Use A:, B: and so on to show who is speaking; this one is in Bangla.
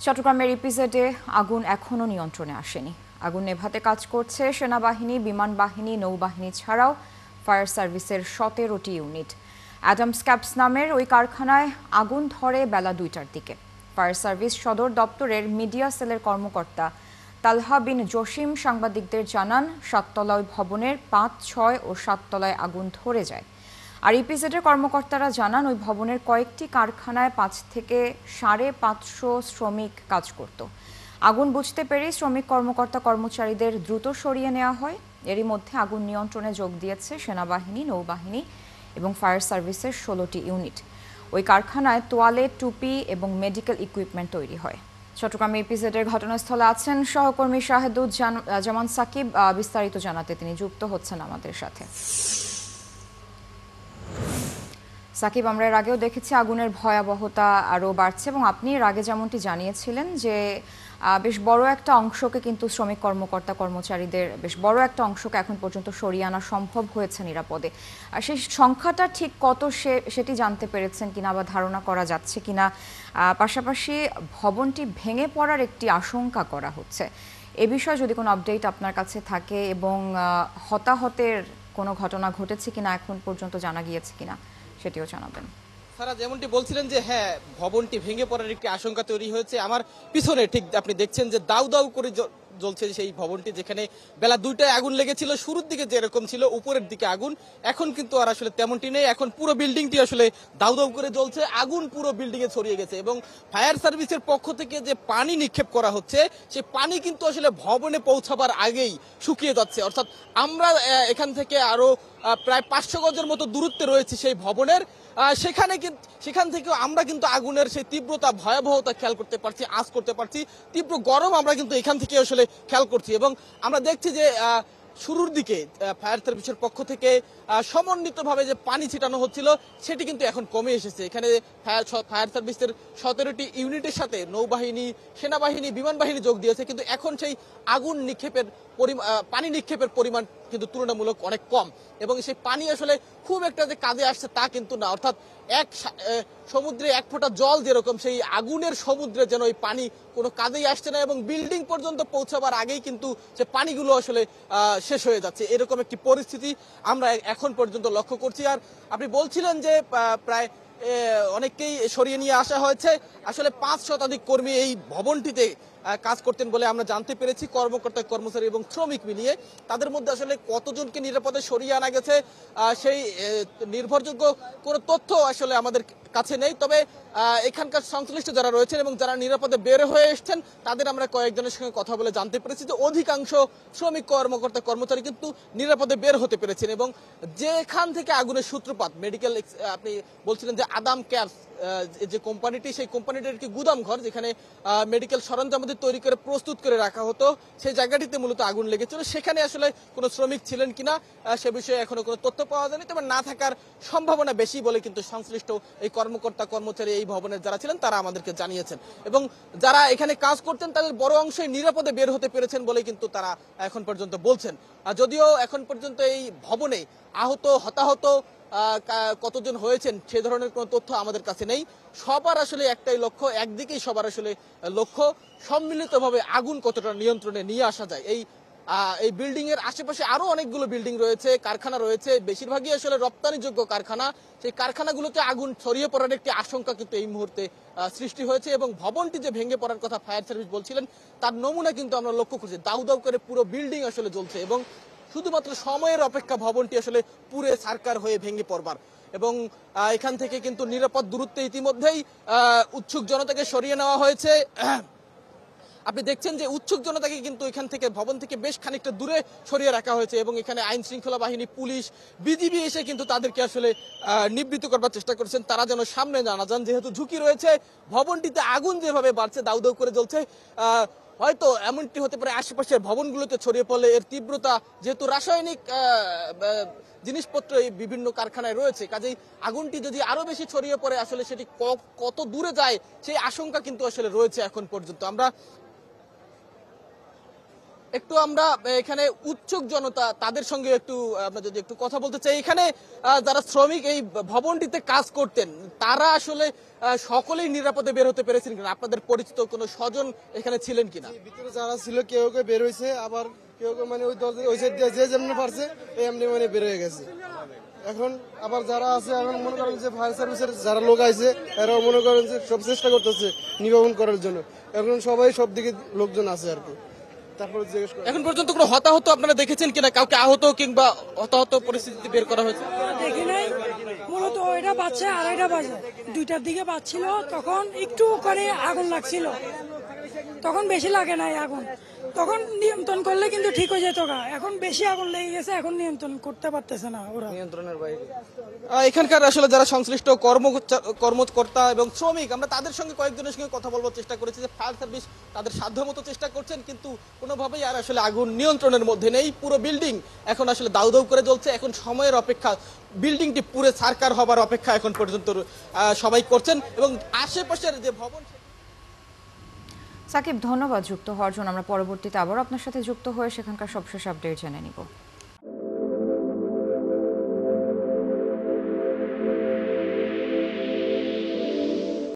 A: চট্টগ্রামের ইপিজেডে আগুন এখনও নিয়ন্ত্রণে আসেনি। আগুন নেভাতে কাজ করছে সেনাবাহিনী, বিমান বাহিনী, নৌবাহিনী ছাড়াও ফায়ার সার্ভিসের 17টি ইউনিট। অ্যাডামস ক্যাপস নামের ওই কারখানায় আগুন ধরে বেলা 2টার দিকে। ফায়ার সার্ভিস সদর দপ্তরের মিডিয়া সেলের কর্মকর্তা তালহা বিন জসিম সাংবাদিকদের জানান, 7তলা ওই ভবনের 5, 6 ও 7 তলায় আগুন ধরে যায়। আর ইপিজেডের কর্মকর্তারা জানান, ওই ভবনের কয়েকটি কারখানায় 5 থেকে 550 শ্রমিক কাজ করত। আগুন বুঝতে পেরে শ্রমিক কর্মচারীদের দ্রুত সরিয়ে নেওয়া হয়। এরই মধ্যে আগুন নিয়ন্ত্রণে যোগ দিয়েছে সেনাবাহিনী, নৌবাহিনী এবং ফায়ার সার্ভিসের 16টি ইউনিট। ওই কারখানায় তোয়ালে, টুপি এবং মেডিকেল ইকুইপমেন্ট তৈরি হয়। চট্টগ্রামে ইপিজেডের ঘটনাস্থলে আছেন সহকর্মী শাহেদুজ্জামান সাকিব। বিস্তারিত জানাতে তিনি যুক্ত হচ্ছেন আমাদের সাথে। সাকিব, আমরা এর আগেও দেখেছি আগুনের ভয়াবহতা আরও বাড়ছে এবং আপনি এর আগে যেমনটি জানিয়েছিলেন যে বেশ বড় একটা অংশকে কিন্তু শ্রমিক কর্মচারীদের বেশ বড় একটা অংশকে এখন পর্যন্ত সরিয়ে আনা সম্ভব হয়েছে নিরাপদে। আর সেই সংখ্যাটা ঠিক কত সেটি জানতে পেরেছেন কিনা বা ধারণা করা যাচ্ছে কিনা? পাশাপাশি ভবনটি ভেঙে পড়ার একটি আশঙ্কা করা হচ্ছে। এ বিষয়ে যদি কোনো আপডেট আপনার কাছে থাকে এবং হতাহতের কোনো ঘটনা ঘটেছে কিনা এখন পর্যন্ত জানা গিয়েছে কিনা সেটিও জানাবেন।
B: স্যার, যেমনটি বলছিলেন যে হ্যাঁ, ভবনটি ভেঙে পড়ার একটি আশঙ্কা তৈরি হয়েছে। আমার পিছনে ঠিক আপনি দেখছেন যে দাউ দাউ করে জ্বলছে সেই ভবনটি, যেখানে বেলা 2টায় আগুন লেগেছিল। শুরুর দিকে যেরকম ছিল উপরের দিকে আগুন, এখন কিন্তু আর আসলে তেমনটি নেই। এখন পুরো বিল্ডিংটি আসলে দাউ দাউ করে জ্বলছে, আগুন পুরো বিল্ডিং এ ছড়িয়ে গেছে এবং ফায়ার সার্ভিসের পক্ষ থেকে যে পানি নিক্ষেপ করা হচ্ছে, সেই পানি কিন্তু আসলে ভবনে পৌঁছাবার আগেই শুকিয়ে যাচ্ছে। অর্থাৎ আমরা এখান থেকে আরো প্রায় 500 গজের মতো দূরত্বে রয়েছে সেই ভবনের। সেখান থেকেও আমরা কিন্তু আগুনের সেই তীব্রতা, ভয়াবহতা খেয়াল করতে পারছি, আঁচ করতে পারছি। তীব্র গরম আমরা কিন্তু এখান থেকে আসলে খেয়াল করছি এবং আমরা দেখছি যে শুরুর দিকে ফায়ার সার্ভিসের পক্ষ থেকে সমন্বিতভাবে যে পানি ছিটানো হচ্ছিল, সেটি কিন্তু এখন কমে এসেছে। এখানে ফায়ার সার্ভিসের 17টি ইউনিটের সাথে নৌবাহিনী, সেনাবাহিনী, বিমান বাহিনী যোগ দিয়েছে, কিন্তু এখন সেই আগুন নিক্ষেপের পানি নিক্ষেপের পরিমাণ কিন্তু তুলনামূলক অনেক কম এবং সেই পানি আসলে খুব একটা যে কাজে আসছে তা কিন্তু না। অর্থাৎ সমুদ্রে 1 ফোঁটা জল যেরকম, সেই আগুনের সমুদ্রে যেন ওই পানি কোনো কাজেই আসছে না এবং বিল্ডিং পর্যন্ত পৌঁছাবার আগেই কিন্তু সে পানিগুলো আসলে শেষ হয়ে যাচ্ছে। এরকম একটি পরিস্থিতি আমরা এখন পর্যন্ত লক্ষ্য করছি। আর আপনি বলছিলেন যে প্রায় অনেককেই সরিয়ে নিয়ে আসা হয়েছে। আসলে 5 শতাধিক কর্মী এই ভবনটিতে কাজ করতেন বলে আমরা জানতে পেরেছি, কর্মচারী এবং শ্রমিক মিলিয়ে। তাদের মধ্যে আসলে কতজনকে নিরাপদে সরিয়ে আনা গেছে সেই নির্ভরযোগ্য কোনো তথ্য আসলে আমাদের কাছে নেই। তবে এখানকার সংশ্লিষ্ট যারা রয়েছেন এবং যারা নিরাপদে বের হয়ে এসছেন, তাদের আমরা কয়েকজনের সঙ্গে কথা বলে জানতে পেরেছি যে অধিকাংশ শ্রমিক কর্মচারী কিন্তু নিরাপদে বের হতে পেরেছেন এবং যেখান থেকে আগুনের সূত্রপাত, মেডিকেল, আপনি বলছিলেন যে আদাম ক্যাপস যে কোম্পানিটি, সেই কোম্পানিটির একটি গুদাম ঘর, যেখানে মেডিকেল সরঞ্জামাদি তৈরি করে প্রস্তুত করে রাখা হতো, সেই জায়গাটিতে মূলত আগুন লেগেছিল। সেখানে আসলে কোনো শ্রমিক ছিলেন কিনা সে বিষয়ে এখনো কোনো তথ্য পাওয়া যায়নি, তবে না থাকার সম্ভাবনা বেশি বলে কিন্তু সংশ্লিষ্ট এই কর্মচারী এই ভবনের যারা ছিলেন তারা আমাদেরকে জানিয়েছেন এবং যারা এখানে কাজ করতেন তাদের বড় অংশই নিরাপদে বের হতে পেরেছেন বলে কিন্তু তারা এখন পর্যন্ত বলছেন। যদিও এখন পর্যন্ত এই ভবনে হতাহত কতজন হয়েছেন সে ধরনের কোনো তথ্য আমাদের কাছে নেই। সবার আসলে একটাই লক্ষ্য, একদিকেই সবার আসলে লক্ষ্য, সম্মিলিতভাবে আগুন কতটা নিয়ন্ত্রণে নিয়ে আসা যায়। এই বিল্ডিং এর আশেপাশে আরো অনেকগুলো বিল্ডিং রয়েছে, কারখানা রয়েছে, বেশিরভাগই আসলে রপ্তানিযোগ্য কারখানা। সেই কারখানাগুলোতে আগুন ছড়িয়ে পড়ার একটি আশঙ্কা কিন্তু এই মুহূর্তে সৃষ্টি হয়েছে এবং ভবনটি যে ভেঙে পড়ার কথা ফায়ার সার্ভিস বলছিলেন, তার নমুনা কিন্তু আমরা লক্ষ্য করছি। দাউ দাউ করে পুরো বিল্ডিং আসলে জ্বলছে এবং শুধুমাত্র সময়ের অপেক্ষা ভবনটি আসলে পুরে ছারখার হয়ে ভেঙে পড়বার। এবং এখান থেকে কিন্তু নিরাপদ দূরত্বে ইতিমধ্যেই উৎসুক জনতাকে সরিয়ে নেওয়া হয়েছে। আপনি দেখছেন যে উৎসুক জনতাকে কিন্তু এখান থেকে, ভবন থেকে বেশ খানিকটা দূরে সরিয়ে রাখা হয়েছে এবং এখানে আইন শৃঙ্খলা বাহিনী, পুলিশ, বিজিবি এসে কিন্তু তাদেরকে আসলে নিবৃত্ত করবার চেষ্টা করছেন, তারা যেন সামনে না যান। যেহেতু ঝুঁকি রয়েছে, ভবনটিতে আগুন যেভাবে বাড়ছে, দাউ দাউ করে জ্বলছে, হয়তো এমনটি হতে পারে আশেপাশের ভবনগুলোতে ছড়িয়ে পড়লে এর তীব্রতা, যেহেতু রাসায়নিক জিনিসপত্র এই বিভিন্ন কারখানায় রয়েছে, কাজেই আগুনটি যদি আরো বেশি ছড়িয়ে পড়ে আসলে সেটি কত দূরে যায় সেই আশঙ্কা কিন্তু আসলে রয়েছে এখন পর্যন্ত। আমরা একটু আমরা এখানে উৎসুক জনতা তাদের সঙ্গে একটু আমরা যদি একটু কথা বলতে চাই, এখানে যারা শ্রমিক এই ভবনটিতে কাজ করতেন তারা আসলে সকলেই নিরাপদে বের হতে পেরেছেন কিনা? আপনাদের পরিচিত কোনো স্বজন এখানে ছিলেন কিনা?
C: ভিতরে যারা ছিল কেউ কেউ বের হয়েছে, আবার কেউ কেউ মানে ওই দরজা ওই সাইড দিয়ে যে যেমনি পারছে এমনি মানে বের হয়ে গেছে। এখন আবার যারা আছে এখন মনে করেন যে ফায়ার সার্ভিসের যারা লোক আছে এরাও মনে করেন যে সব চেষ্টা করতেছে নির্বাপন করার জন্য। এখন সবাই সব দিকে লোকজন আছে আর কি। তারপরে জিজ্ঞেস করে
B: এখন পর্যন্ত কোনো হতাহত আপনারা দেখেছেন কিনা? কাউকে আহত কিংবা হতাহত পরিস্থিতি বের করা হয়েছে?
D: দেখি নাই, মূলত ওইটা বাজছে 2:30 বাজে, 2টার দিকে বাজছিল, তখন একটু করে আগুন লাগছিল, তখন বেশি লাগে নাই আগুন, তখন নিয়ন্ত্রণ করলে কিন্তু ঠিক হয়ে যেত গা। এখন বেশি আগুন লেগে গেছে, এখন নিয়ন্ত্রণ করতে পারতেছে না ওরা।
C: নিয়ন্ত্রণের বাইরে।
B: এখানকার আসলে যারা সংশ্লিষ্ট কর্মকর্তা এবং শ্রমিক, আমরা তাদের সঙ্গে কয়েকজনের সঙ্গে কথা বলবার চেষ্টা করেছি যে ফায়ার সার্ভিস তাদের সাধ্যমতো চেষ্টা করছেন, কিন্তু কোনোভাবেই আর আসলে আগুন নিয়ন্ত্রণের মধ্যে নেই। পুরো বিল্ডিং এখন আসলে দাউ দাউ করে জ্বলছে। এখন সময়ের অপেক্ষা, বিল্ডিংটি পুরো সারকার হবার অপেক্ষা এখন পর্যন্ত সবাই করছেন এবং আশেপাশের যে ভবন।
A: সাকিব, ধন্যবাদ যুক্ত হওয়ার জন্য। আমরা পরবর্তীতে আবার আপনার সাথে যুক্ত হয়ে সেখানকার সবশেষ আপডেট জেনে নিব।